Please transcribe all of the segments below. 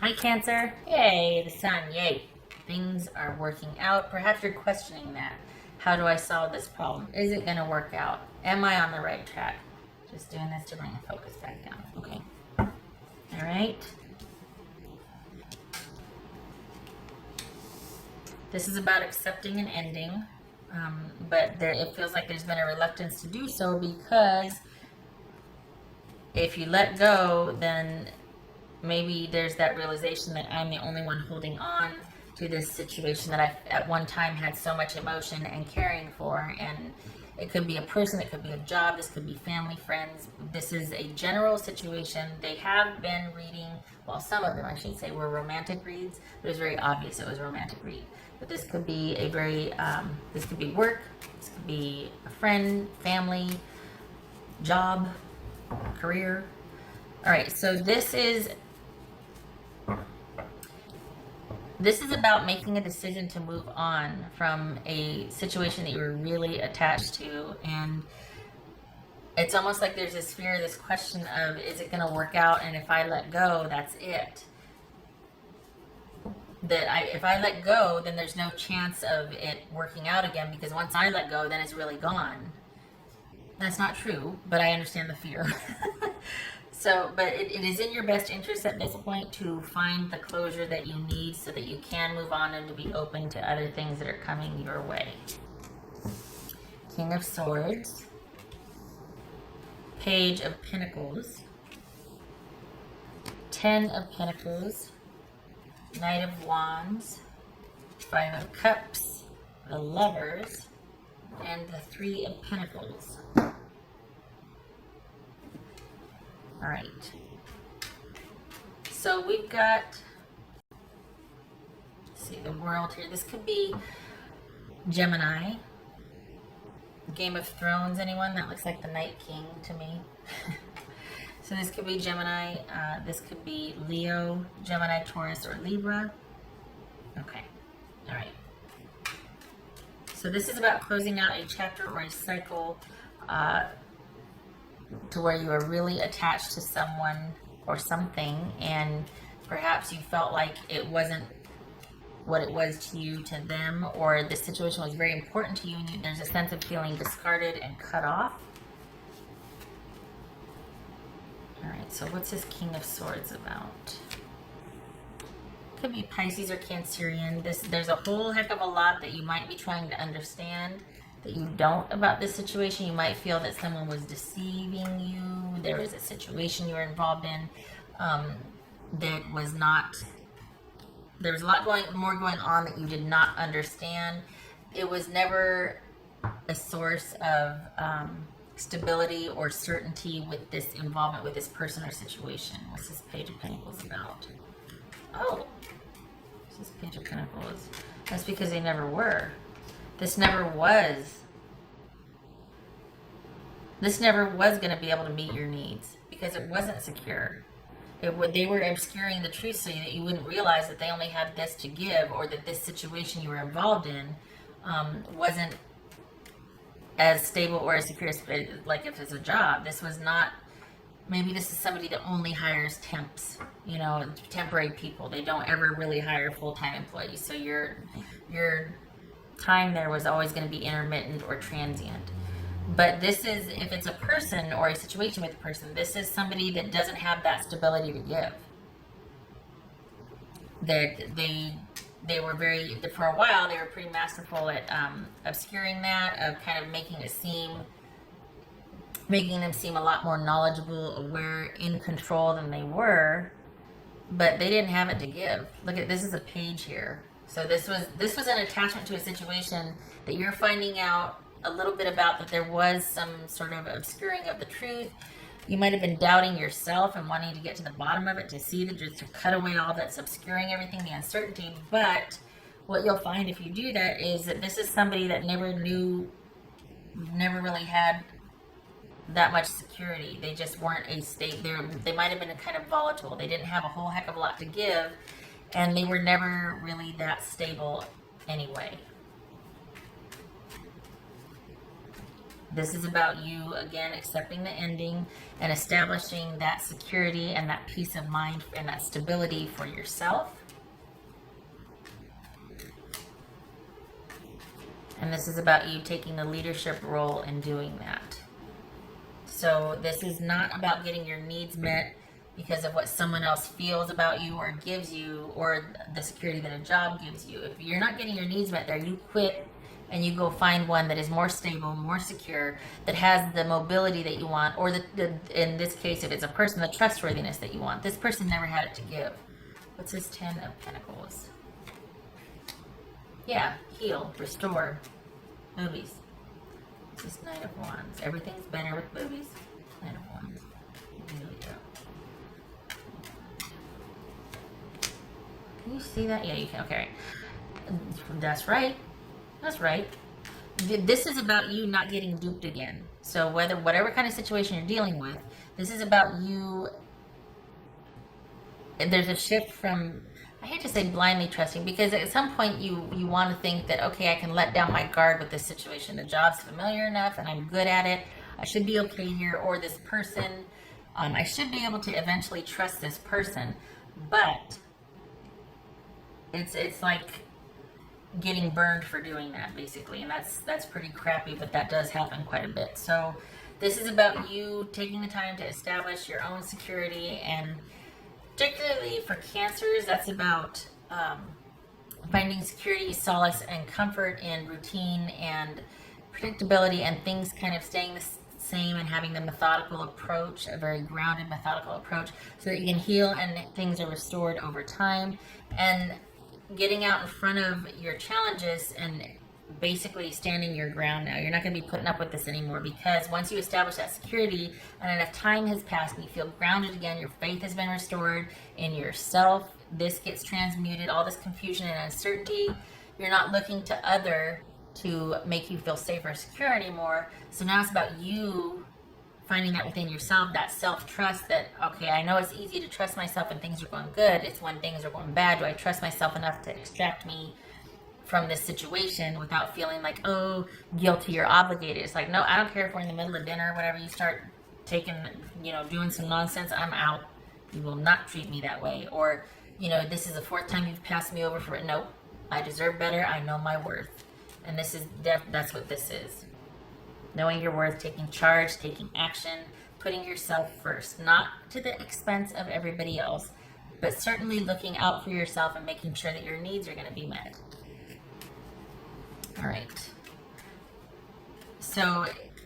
Hi, Cancer. Yay, the sun. Yay. Things are working out. Perhaps you're questioning that. How do I solve this problem? Is it going to work out? Am I on the right track? Just doing this to bring the focus back down. Okay. All right. This is about accepting an ending, but it feels like there's been a reluctance to do so because if you let go, then maybe there's that realization that I'm the only one holding on to this situation that I at one time had so much emotion and caring for. And it could be a person, it could be a job, this could be family, friends. This is a general situation. They have been reading, well, some of them I should say were romantic reads, but it was very obvious it was a romantic read. But this could be a very, this could be work, this could be a friend, family, job, career. All right, so this is about making a decision to move on from a situation that you were really attached to. And it's almost like there's this fear, this question of, is it going to work out? And if I let go, that's it. If I let go, then there's no chance of it working out again, because once I let go, then it's really gone. That's not true, but I understand the fear. So, but it is in your best interest at this point to find the closure that you need so that you can move on and to be open to other things that are coming your way. King of Swords, Page of Pentacles, Ten of Pentacles, Knight of Wands, Five of Cups, the Lovers, and the Three of Pentacles. All right. So we've got, let's see, the World here. This could be Gemini. Game of Thrones, anyone? That looks like the Night King to me. So this could be Gemini. This could be Leo, Gemini, Taurus, or Libra. Okay. All right. So this is about closing out a chapter or a cycle to where you are really attached to someone or something, and perhaps you felt like it wasn't what it was to you to them, or the situation was very important to you, and there's a sense of feeling discarded and cut off. All right, so what's this King of Swords about? Could be Pisces or Cancerian. There's a whole heck of a lot that you might be trying to understand that you don't about this situation. You might feel that someone was deceiving you. There was a situation you were involved in that was not, there was a lot more going on that you did not understand. It was never a source of stability or certainty with this involvement with this person or situation. What's this Page of Pentacles about? Oh, this is Page of Pentacles. That's because they never were. This never was going to be able to meet your needs because it wasn't secure. They were obscuring the truth so that you wouldn't realize that they only had this to give, or that this situation you were involved in wasn't as stable or as secure as, like if it's a job. This was not, maybe this is somebody that only hires temps, you know, temporary people. They don't ever really hire full-time employees. So your time there was always going to be intermittent or transient. But this is, if it's a person or a situation with a person, this is somebody that doesn't have that stability to give. That they were very, for a while, they were pretty masterful at obscuring that, of kind of making them seem a lot more knowledgeable, aware, in control than they were. But they didn't have it to give. Look at, this is a page here. So this was an attachment to a situation that you're finding out a little bit about, that there was some sort of obscuring of the truth. You might have been doubting yourself and wanting to get to the bottom of it, to see that, just to cut away all that's obscuring everything, the uncertainty. But what you'll find if you do that is that this is somebody that never really had that much security. They just weren't a state. They might have been a kind of volatile. They didn't have a whole heck of a lot to give, and they were never really that stable anyway. This is about you, again, accepting the ending and establishing that security and that peace of mind and that stability for yourself. And this is about you taking the leadership role in doing that. So this is not about getting your needs met because of what someone else feels about you or gives you, or the security that a job gives you. If you're not getting your needs met there, you quit and you go find one that is more stable, more secure, that has the mobility that you want, or in this case, if it's a person, the trustworthiness that you want. This person never had it to give. What's this 10 of Pentacles? Yeah, heal, restore, movies. This Knight of Wands. Everything's better with movies. Knight of Wands. Here we go. Can you see that? Yeah, you can. Okay. That's right. That's right. This is about you not getting duped again. So whatever kind of situation you're dealing with, this is about you. There's a shift from, I hate to say blindly trusting, because at some point you want to think that, okay, I can let down my guard with this situation. The job's familiar enough and I'm good at it. I should be okay here. Or this person, I should be able to eventually trust this person. But it's like getting burned for doing that, basically. And that's pretty crappy, but that does happen quite a bit. So this is about you taking the time to establish your own security, and particularly for Cancers, that's about finding security, solace, and comfort in routine and predictability, and things kind of staying the same and having the methodical approach, a very grounded, methodical approach, so that you can heal and things are restored over time. And getting out in front of your challenges and basically standing your ground now. You're not going to be putting up with this anymore, because once you establish that security and enough time has passed and you feel grounded again, your faith has been restored in yourself, this gets transmuted, all this confusion and uncertainty, you're not looking to other to make you feel safe or secure anymore. So now it's about you finding that within yourself, that self-trust that, okay, I know it's easy to trust myself when things are going good. It's when things are going bad, do I trust myself enough to extract me from this situation without feeling like, oh, guilty or obligated. It's like, no, I don't care if we're in the middle of dinner or whatever, you start taking, doing some nonsense, I'm out. You will not treat me that way. Or, this is the fourth time you've passed me over for it. Nope, I deserve better. I know my worth. And that's what this is. Knowing your worth, taking charge, taking action, putting yourself first, not to the expense of everybody else, but certainly looking out for yourself and making sure that your needs are going to be met. All right. So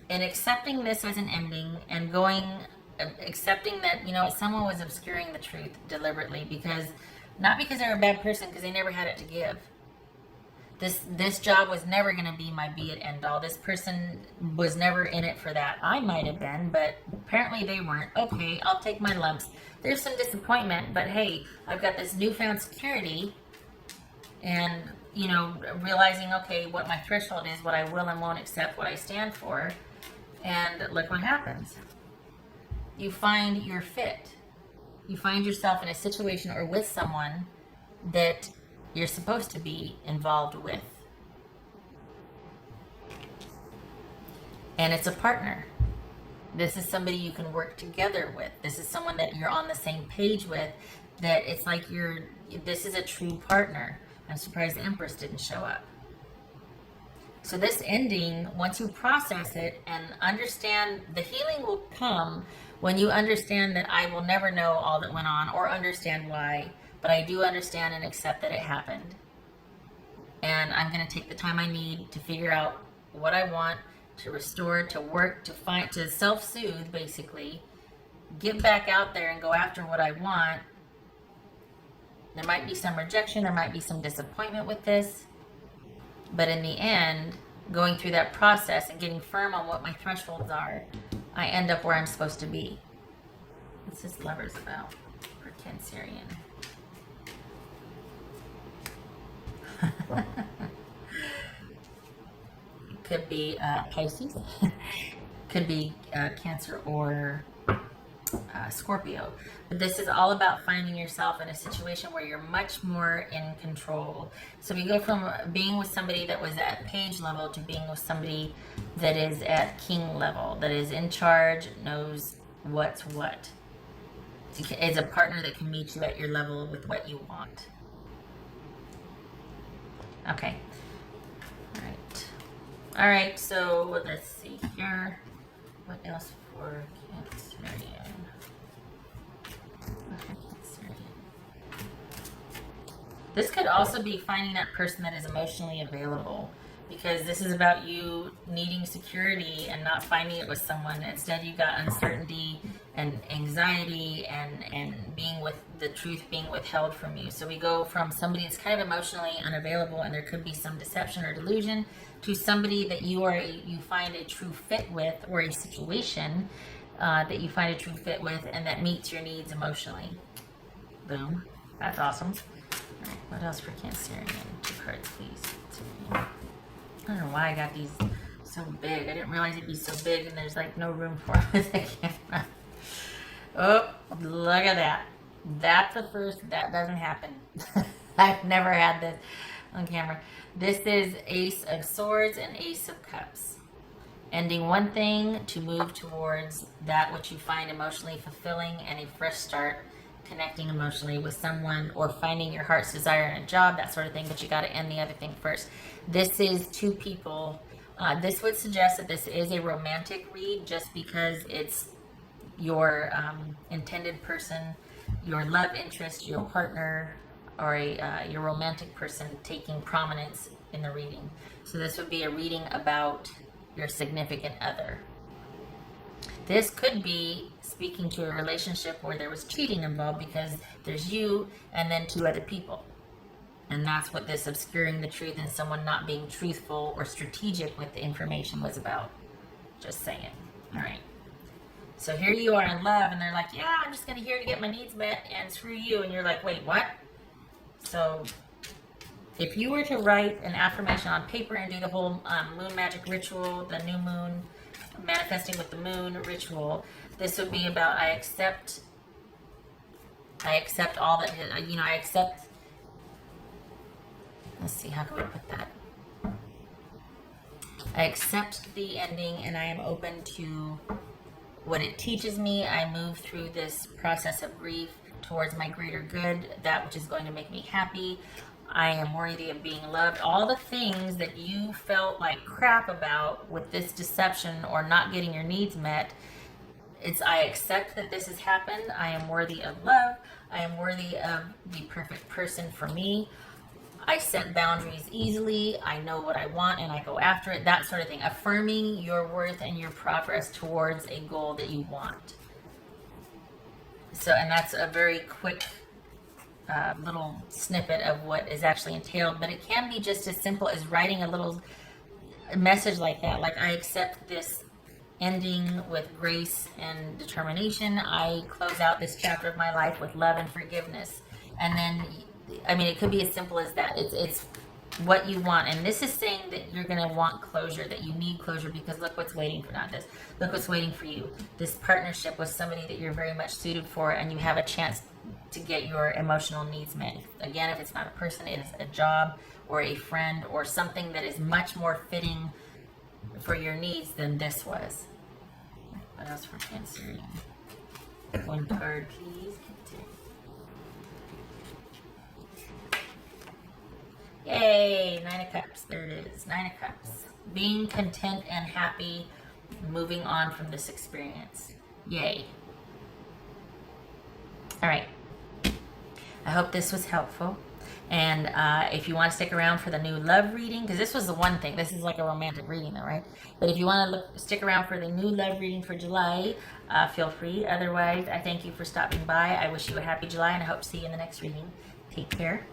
in accepting this as an ending and accepting that, someone was obscuring the truth deliberately, not because they're a bad person, because they never had it to give. This job was never going to be my be it end all. This person was never in it for that. I might have been, but apparently they weren't. Okay, I'll take my lumps. There's some disappointment, but hey, I've got this newfound security, and realizing, okay, what my threshold is, what I will and won't accept, what I stand for, and look what happens. You find your fit. You find yourself in a situation or with someone that you're supposed to be involved with. And it's a partner. This is somebody you can work together with. This is someone that you're on the same page with, that it's like this is a true partner. I'm surprised the Empress didn't show up. So this ending, once you process it and understand, the healing will come when you understand that I will never know all that went on or understand why, but I do understand and accept that it happened. And I'm going to take the time I need to figure out what I want, to restore, to work, to self-soothe, basically. Get back out there and go after what I want. There might be some rejection, there might be some disappointment with this, but in the end, going through that process and getting firm on what my thresholds are, I end up where I'm supposed to be. What's this Lovers about for Cancerian? Could be Pisces, could be Cancer or Scorpio. But this is all about finding yourself in a situation where you're much more in control. So we go from being with somebody that was at page level to being with somebody that is at king level, that is in charge, knows what's what. Is a partner that can meet you at your level with what you want. Okay. All right, so let's see here. What else for Cancerian? This could also be finding that person that is emotionally available, because this is about you needing security and not finding it with someone. Instead, you got uncertainty and anxiety and being with the truth being withheld from you. So we go from somebody that's kind of emotionally unavailable, and there could be some deception or delusion, to somebody that you find a true fit with, or a situation that you find a true fit with, and that meets your needs emotionally. Boom. That's awesome. All right, what else for Cancerian? 2 cards, please. I don't know why I got these so big. I didn't realize it'd be so big, and there's like no room for it with the camera. Oh, look at that. That's the first. That doesn't happen. I've never had this on camera. This is Ace of Swords and Ace of Cups. Ending one thing to move towards that which you find emotionally fulfilling, and a fresh start, connecting emotionally with someone, or finding your heart's desire in a job, that sort of thing. But you got to end the other thing first. This is 2 people. This would suggest that this is a romantic read, just because it's your intended person, your love interest, your partner, or your romantic person taking prominence in the reading. So this would be a reading about your significant other. This could be speaking to a relationship where there was cheating involved, because there's you and then 2 other people. And that's what this obscuring the truth and someone not being truthful or strategic with the information was about. Just saying. All right. So here you are in love, and they're like, yeah, I'm just going to here to get my needs met, and screw you. And you're like, wait, what? So if you were to write an affirmation on paper and do the whole moon magic ritual, the new moon, manifesting with the moon ritual, this would be about I accept all that, I accept. Let's see, how can we put that? I accept the ending, and I am open to what it teaches me. I move through this process of grief towards my greater good, that which is going to make me happy. I am worthy of being loved. All the things that you felt like crap about with this deception or not getting your needs met, it's I accept that this has happened. I am worthy of love. I am worthy of the perfect person for me. I set boundaries easily. I know what I want and I go after it. That sort of thing. Affirming your worth and your progress towards a goal that you want. So, and that's a very quick little snippet of what is actually entailed. But it can be just as simple as writing a little message like that. Like, I accept this ending with grace and determination. I close out this chapter of my life with love and forgiveness. And then, I mean, it could be as simple as that. It's what you want. And this is saying that you're going to want closure, that you need closure, because look what's waiting for, not this. Look what's waiting for you. This partnership with somebody that you're very much suited for, and you have a chance to get your emotional needs met. Again, if it's not a person, it is a job or a friend or something that is much more fitting for your needs than this was. What else for Cancerian? One card, please. Yay, 9 of Cups. There it is, 9 of Cups. Being content and happy, moving on from this experience. Yay. All right. I hope this was helpful. And if you want to stick around for the new love reading, because this was the one thing, this is like a romantic reading though, right? But if you want to stick around for the new love reading for July, feel free. Otherwise, I thank you for stopping by. I wish you a happy July, and I hope to see you in the next reading. Take care.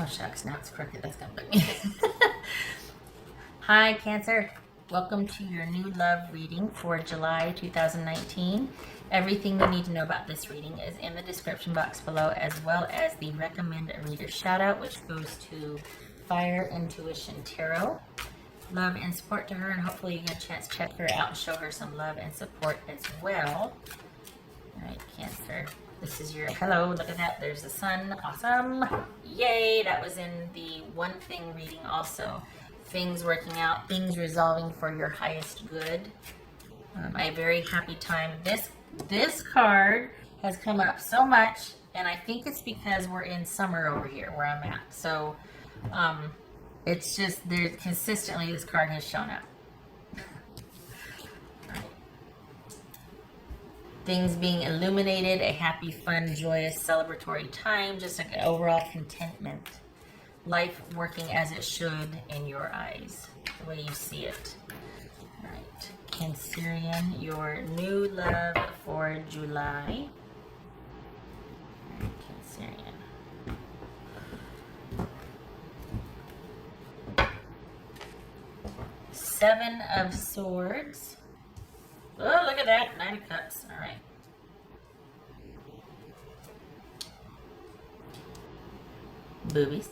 shucks, now it's crooked. That's gonna bug me. Hi, Cancer. Welcome to your new love reading for July 2019. Everything you need to know about this reading is in the description box below, as well as the recommend a reader shout out, which goes to Fire Intuition Tarot. Love and support to her, and hopefully you get a chance to check her out and show her some love and support as well. All right, Cancer. This is your hello. Look at that. There's the sun. Awesome. Yay. That was in the one thing reading also. Things working out, things resolving for your highest good. A very happy time. This card has come up so much, and I think it's because we're in summer over here where I'm at. So it's just there's consistently this card has shown up. Things being illuminated, a happy, fun, joyous, celebratory time, just like an overall contentment. Life working as it should in your eyes, the way you see it. All right, Cancerian, your new love for July. All right, Cancerian. 7 of Swords. Oh, look at that. 9 of Cups. All right. Boobies.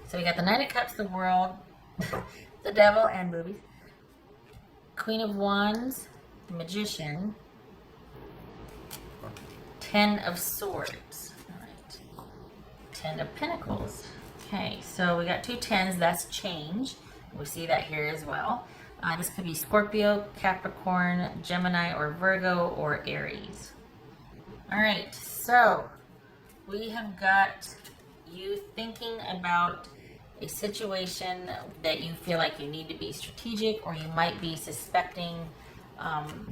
So we got the 9 of Cups, the World, the Devil, and boobies. Queen of Wands, the Magician. 10 of Swords. All right. 10 of Pentacles. Okay, so we got 2 10s. That's change. We see that here as well. This could be Scorpio, Capricorn, Gemini, or Virgo, or Aries. All right, so we have got you thinking about a situation that you feel like you need to be strategic, or you might be suspecting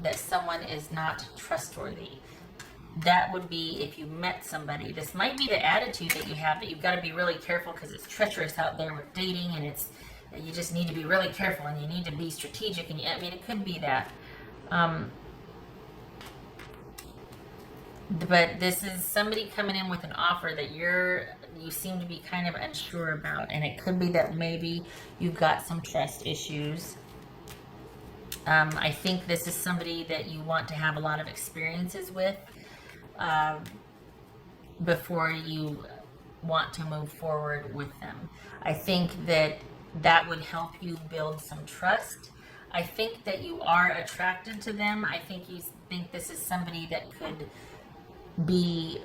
that someone is not trustworthy. That would be if you met somebody. This might be the attitude that you have, that you've got to be really careful because it's treacherous out there with dating, and you just need to be really careful, and you need to be strategic. And I mean, it could be that. But this is somebody coming in with an offer that you seem to be kind of unsure about, and it could be that maybe you've got some trust issues. I think this is somebody that you want to have a lot of experiences with before you want to move forward with them. I think that would help you build some trust. I think that you are attracted to them. I think you think this is somebody that could be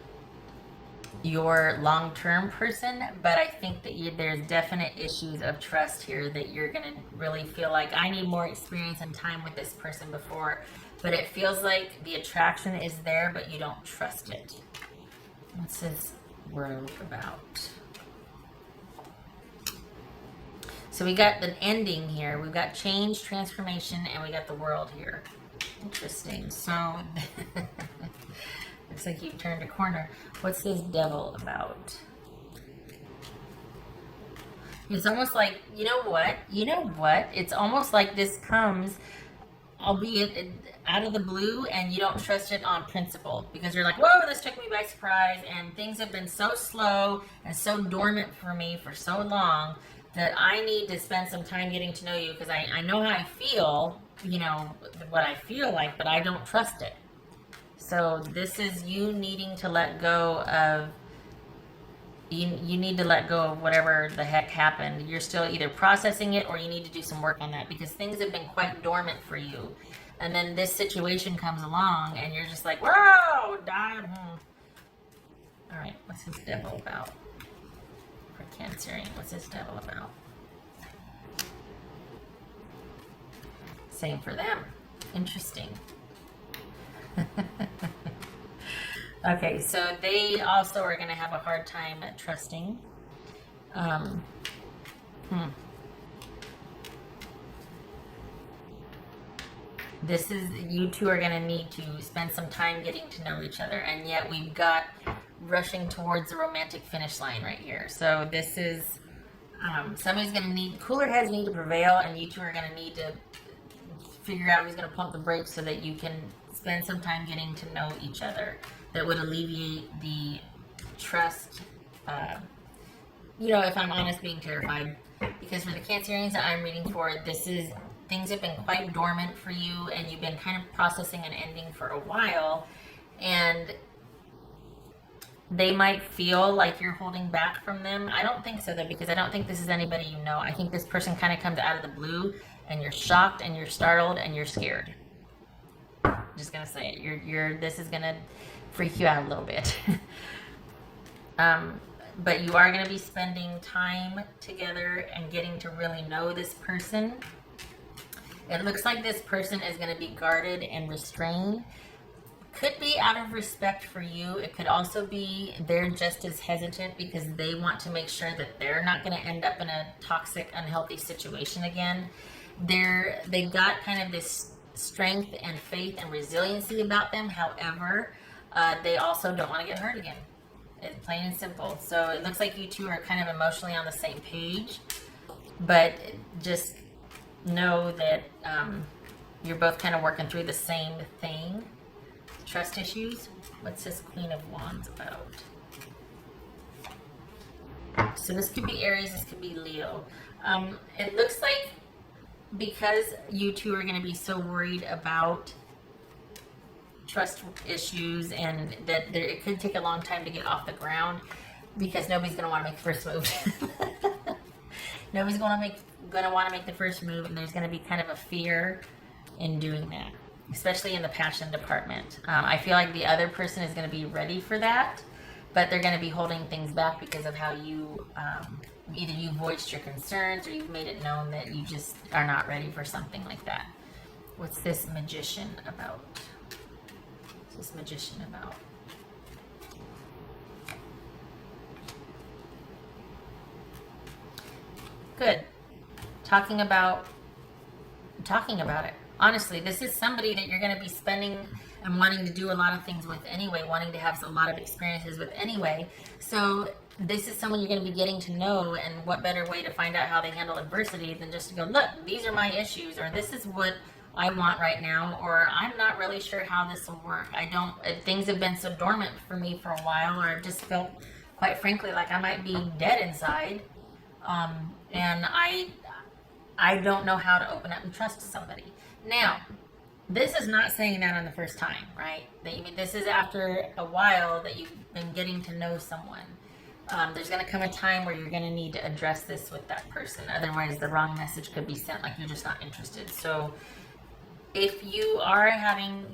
your long-term person, but I think that there's definite issues of trust here that you're going to really feel like, I need more experience and time with this person before, but it feels like the attraction is there, but you don't trust it. What's this World about? So we got the ending here. We've got change, transformation, and we got the World here. Interesting. So looks like you've turned a corner. What's this Devil about? It's almost like, you know what? It's almost like this comes, albeit out of the blue, and you don't trust it on principle, because you're like, whoa, this took me by surprise, and things have been so slow and so dormant for me for so long that I need to spend some time getting to know you, because I know how I feel, what I feel like, but I don't trust it. So this is you needing to let go of, you need to let go of whatever the heck happened. You're still either processing it, or you need to do some work on that, because things have been quite dormant for you. And then this situation comes along, and you're just like, whoa, died. All right, what's this Devil about? For Cancerian, what's this Devil about? Same for them. Interesting. Okay, so they also are going to have a hard time at trusting. This is, you two are going to need to spend some time getting to know each other, and yet we've got rushing towards the romantic finish line right here. So this is, somebody's going to need, cooler heads need to prevail, and you two are going to need to figure out who's going to pump the brakes so that you can spend some time getting to know each other. That would alleviate the trust you know, if I'm honest, being terrified. Because for the Cancerians that I'm reading for, things have been quite dormant for you, and you've been kind of processing an ending for a while, and they might feel like you're holding back from them. I don't think so, though, because I don't think this is anybody you know. I think this person kind of comes out of the blue, and you're shocked, and you're startled, and you're scared. I'm just gonna say it. This is gonna freak you out a little bit. But you are going to be spending time together and getting to really know this person. It looks like this person is going to be guarded and restrained. Could be out of respect for you. It could also be they're just as hesitant because they want to make sure that they're not going to end up in a toxic, unhealthy situation again. They've got kind of this strength and faith and resiliency about them. However, they also don't want to get hurt again. It's plain and simple. So it looks like you two are kind of emotionally on the same page, but just know that you're both kind of working through the same thing. Trust issues. What's this Queen of Wands about? So this could be Aries, this could be Leo. It looks like because you two are going to be so worried about trust issues, and that it could take a long time to get off the ground because nobody's going to want to make the first move. Nobody's going to want to make the first move, and there's going to be kind of a fear in doing that, especially in the passion department. I feel like the other person is going to be ready for that, but they're going to be holding things back because of how you either you voiced your concerns or you've made it known that you just are not ready for something like that. What's this Magician about? What's this Magician about? Good. Talking about it. Honestly, this is somebody that you're going to be spending and wanting to do a lot of things with anyway, wanting to have a lot of experiences with anyway. So this is someone you're going to be getting to know, and what better way to find out how they handle adversity than just to go, look, these are my issues, or this is what I want right now, or I'm not really sure how this will work. Things have been so dormant for me for a while, or I've just felt, quite frankly, like I might be dead inside. And I don't know how to open up and trust somebody. Now, this is not saying that on the first time, right? This is after a while that you've been getting to know someone. There's going to come a time where you're going to need to address this with that person. Otherwise, the wrong message could be sent, like you're just not interested. So if you are having,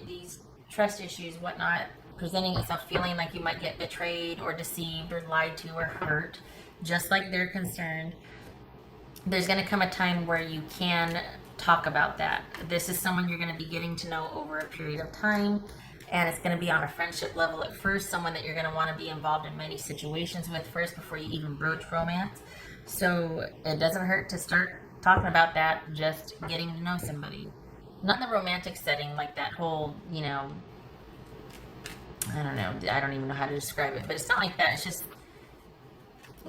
these trust issues, whatnot, presenting itself, feeling like you might get betrayed or deceived or lied to or hurt, just like they're concerned, there's going to come a time where you can talk about that. This is someone you're going to be getting to know over a period of time, and it's going to be on a friendship level at first, someone that you're going to want to be involved in many situations with first before you even broach romance. So it doesn't hurt to start talking about that, just getting to know somebody. Not in the romantic setting, like that whole, I don't know, I don't even know how to describe it, but it's not like that. It's just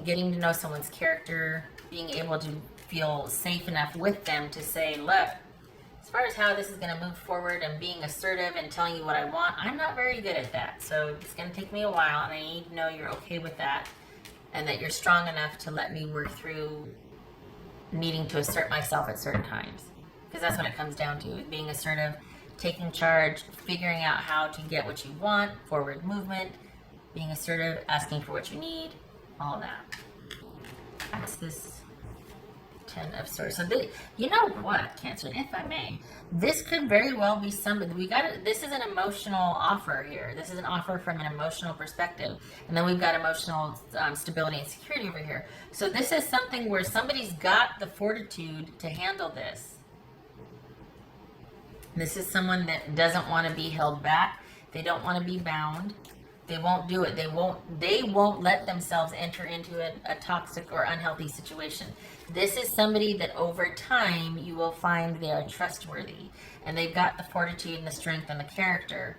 getting to know someone's character, being able to feel safe enough with them to say, look, as far as how this is going to move forward and being assertive and telling you what I want, I'm not very good at that. So it's going to take me a while, and I need to know you're okay with that and that you're strong enough to let me work through needing to assert myself at certain times. Because that's what it comes down to, being assertive, taking charge, figuring out how to get what you want, forward movement, being assertive, asking for what you need, all that. That's this Ten of Swords. So you know what, Cancer, if I may, this could very well be somebody. This is an emotional offer here. This is an offer from an emotional perspective, and then we've got emotional stability and security over here. So this is something where somebody's got the fortitude to handle this. This is someone that doesn't want to be held back. They don't want to be bound. They won't do it. They won't let themselves enter into a toxic or unhealthy situation. This is somebody that over time you will find they are trustworthy, and they've got the fortitude and the strength and the character.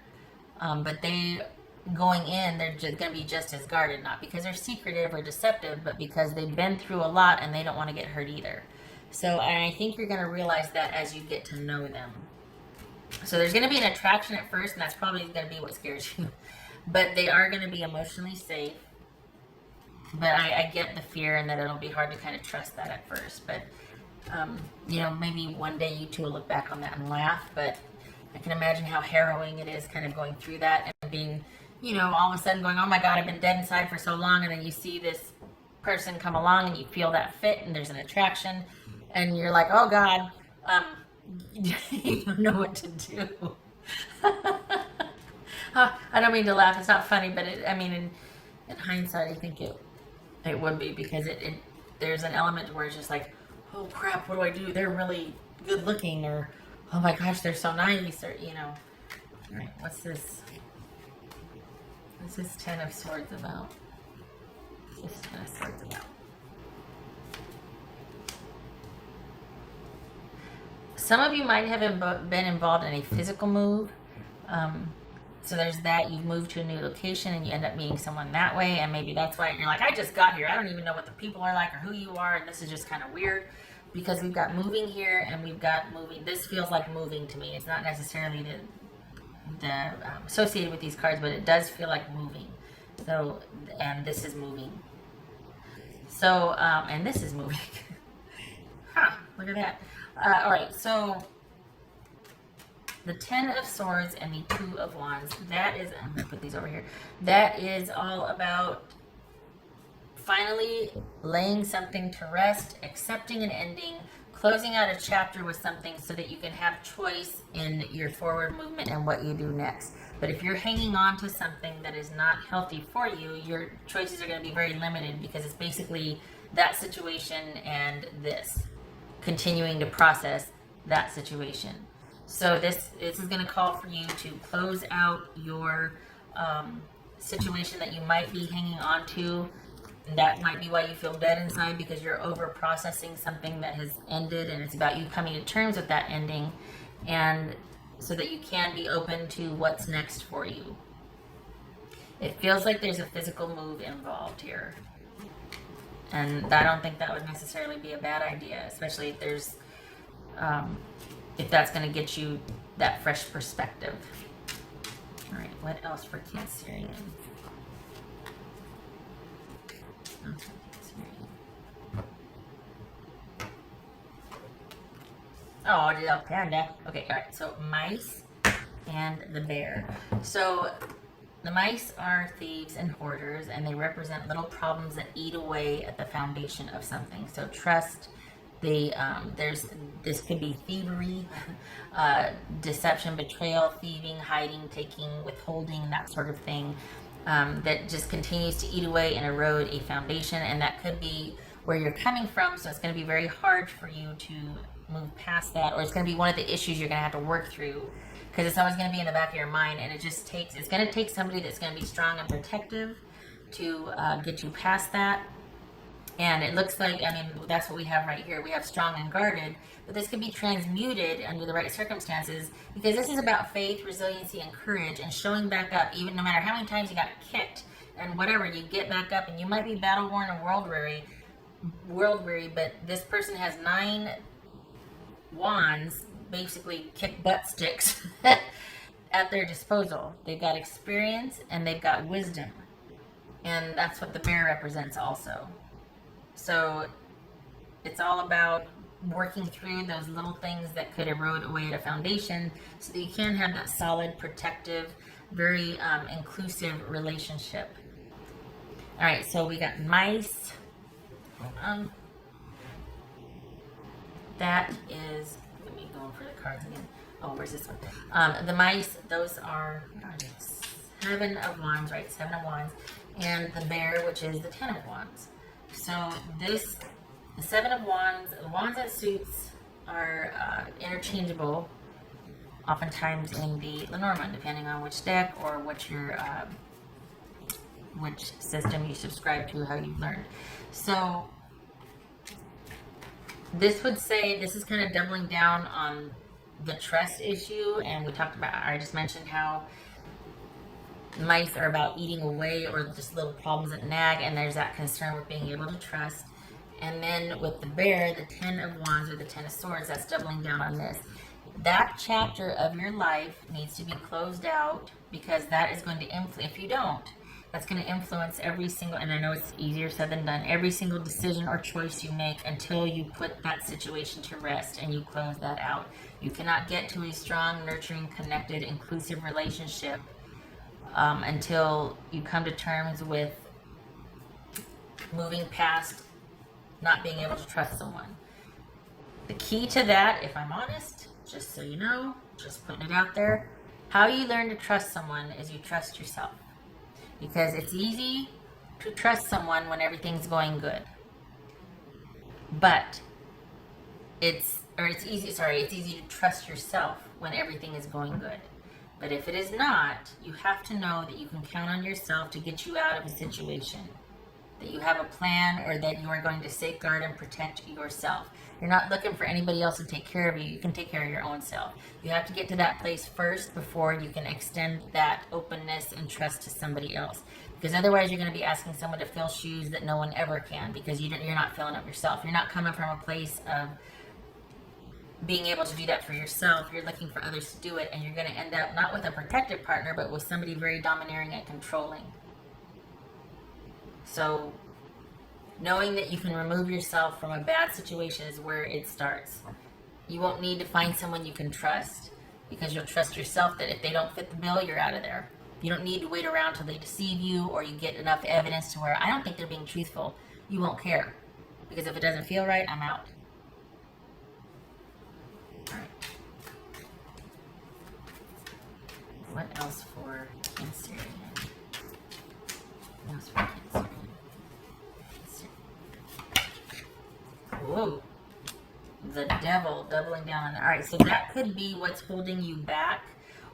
But going in, they're just going to be just as guarded, not because they're secretive or deceptive, but because they've been through a lot and they don't want to get hurt either. So I think you're going to realize that as you get to know them. So there's going to be an attraction at first, and that's probably going to be what scares you. But they are going to be emotionally safe. But I get the fear and that it'll be hard to kind of trust that at first. But, you know, maybe one day you two will look back on that and laugh. But I can imagine how harrowing it is kind of going through that and being, you know, all of a sudden going, oh my God, I've been dead inside for so long. And then you see this person come along and you feel that fit and there's an attraction. And you're like, oh God, you don't know what to do. I don't mean to laugh. It's not funny, but I mean, in hindsight, I think it would be, because there's an element where it's just like, oh crap, what do I do? They're really good looking, or oh my gosh, they're so nice, or you know. All right, what's this? What's this Ten of Swords about? What's this Ten of Swords about? Some of you might have been involved in a physical move. So there's that. You've moved to a new location and you end up meeting someone that way, and maybe that's why you're like, I just got here. I don't even know what the people are like or who you are, and this is just kind of weird, because we've got moving here and we've got moving. This feels like moving to me. It's not necessarily associated with these cards, but it does feel like moving. So, and this is moving. So, and this is moving. Huh, look at that. All right, so the Ten of Swords and the Two of Wands, that is, I'm going to put these over here, that is all about finally laying something to rest, accepting an ending, closing out a chapter with something so that you can have choice in your forward movement and what you do next. But if you're hanging on to something that is not healthy for you, your choices are going to be very limited, because it's basically that situation and this, continuing to process that situation. So this is going to call for you to close out your situation that you might be hanging on to. That might be why you feel dead inside, because you're over processing something that has ended, and it's about you coming to terms with that ending, and so that you can be open to what's next for you. It feels like there's a physical move involved here, and I don't think that would necessarily be a bad idea, especially if there's if that's going to get you that fresh perspective. All right, what else for Cancerian? Oh, the panda. Okay, all right. So mice and the bear. So the mice are thieves and hoarders, and they represent little problems that eat away at the foundation of something. So trust. This could be thievery, deception, betrayal, thieving, hiding, taking, withholding, that sort of thing, that just continues to eat away and erode a foundation. And that could be where you're coming from, so it's going to be very hard for you to move past that, or it's going to be one of the issues you're going to have to work through, because it's always going to be in the back of your mind, and it's going to take somebody that's going to be strong and protective to get you past that. And it looks like, I mean, that's what we have right here. We have strong and guarded, but this could be transmuted under the right circumstances, because this is about faith, resiliency, and courage, and showing back up, even no matter how many times you got kicked and whatever, you get back up. And you might be battle worn and world weary, but this person has 9 wands, basically kick butt sticks, at their disposal. They've got experience and they've got wisdom, and that's what the bear represents also. So it's all about working through those little things that could erode away at a foundation, so that you can have that solid, protective, very inclusive relationship. All right, so we got mice. That is, let me go for the cards again. Oh, where's this one? The mice, those are 7 of wands, right? 7 of wands. And the bear, which is the 10 of wands. So the 7 of wands, the wands and suits are interchangeable, oftentimes in the Lenormand, depending on which deck or which system you subscribe to, how you've learned. So this would say, this is kind of doubling down on the trust issue, and we talked about, I just mentioned how mice are about eating away, or just little problems that nag, and there's that concern with being able to trust. And then with the bear, the 10 of wands or the 10 of swords, that's doubling down on this. That chapter of your life needs to be closed out, because that is going to influence, if you don't, That's going to influence every single, and I know it's easier said than done, every single decision or choice you make until you put that situation to rest and you close that out. You cannot get to a strong, nurturing, connected, inclusive relationship until you come to terms with moving past not being able to trust someone. The key to that, if I'm honest, just so you know, just putting it out there, how you learn to trust someone is you trust yourself. Because it's easy to trust someone when everything's going good. But it's easy to trust yourself when everything is going good. But if it is not, you have to know that you can count on yourself to get you out of a situation. That you have a plan, or that you are going to safeguard and protect yourself. You're not looking for anybody else to take care of you. You can take care of your own self. You have to get to that place first before you can extend that openness and trust to somebody else. Because otherwise you're going to be asking someone to fill shoes that no one ever can, because you're not filling up yourself. You're not coming from a place of being able to do that for yourself. You're looking for others to do it, and you're going to end up not with a protective partner, but with somebody very domineering and controlling. So knowing that you can remove yourself from a bad situation is where it starts. You won't need to find someone you can trust, because you'll trust yourself that if they don't fit the bill, you're out of there. You don't need to wait around till they deceive you, or you get enough evidence to where I don't think they're being truthful. You won't care, because if it doesn't feel right, I'm out. All right. What else for Cancerian? What else for Cancerian? Whoa, the devil doubling down on that. All right, so that could be what's holding you back,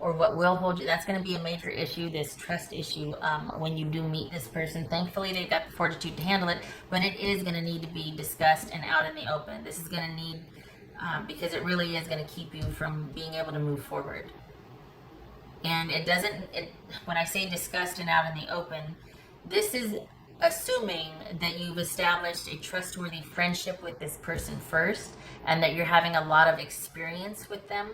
or what will hold you. That's going to be a major issue, this trust issue, when you do meet this person. Thankfully, they've got the fortitude to handle it, but it is going to need to be discussed and out in the open. This is going to need, because it really is going to keep you from being able to move forward. And when I say discussed and out in the open, this is assuming that you've established a trustworthy friendship with this person first, and that you're having a lot of experience with them.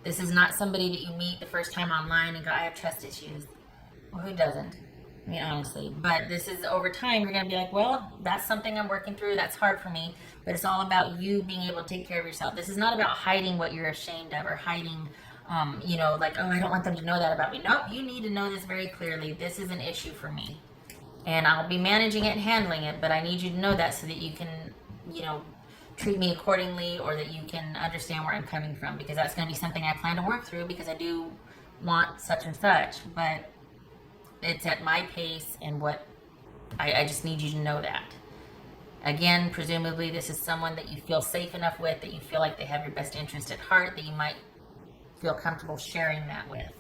This is not somebody that you meet the first time online and go, I have trust issues. Well, who doesn't? I mean, honestly. But this is over time, you're going to be like, well, that's something I'm working through. That's hard for me. But it's all about you being able to take care of yourself. This is not about hiding what you're ashamed of, or hiding, like, oh, I don't want them to know that about me. Nope, you need to know this very clearly. This is an issue for me. And I'll be managing it and handling it, but I need you to know that so that you can, treat me accordingly, or that you can understand where I'm coming from, because that's going to be something I plan to work through, because I do want such and such, but it's at my pace, and what I just need you to know that. Again, presumably this is someone that you feel safe enough with, that you feel like they have your best interest at heart, that you might feel comfortable sharing that with.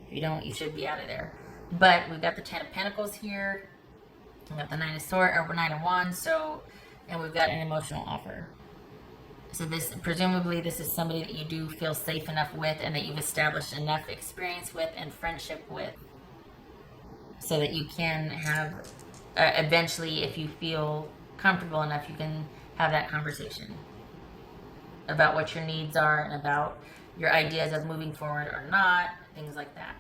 If you don't, you should be out of there. But we've got the 10 of Pentacles here. We've got the 9 of Wands, and we've got an emotional offer. So presumably this is somebody that you do feel safe enough with, and that you've established enough experience with and friendship with, so that you can have, eventually, if you feel comfortable enough, you can have that conversation about what your needs are, and about your ideas of moving forward or not, things like that.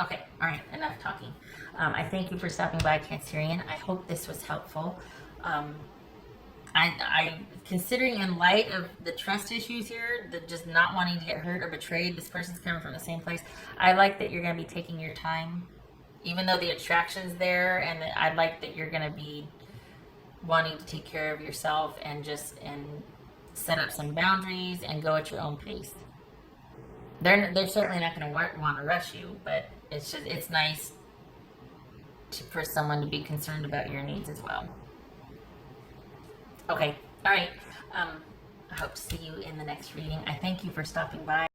Okay, all right, enough talking. I thank you for stopping by, Cancerian. I hope this was helpful. I considering, in light of the trust issues here, the just not wanting to get hurt or betrayed, this person's coming from the same place. I like that you're going to be taking your time, even though the attraction's there, and I like that you're going to be wanting to take care of yourself and set up some boundaries and go at your own pace. They're certainly not going to want to rush you, but it's nice for someone to be concerned about your needs as well. Okay, all right. I hope to see you in the next reading. I thank you for stopping by.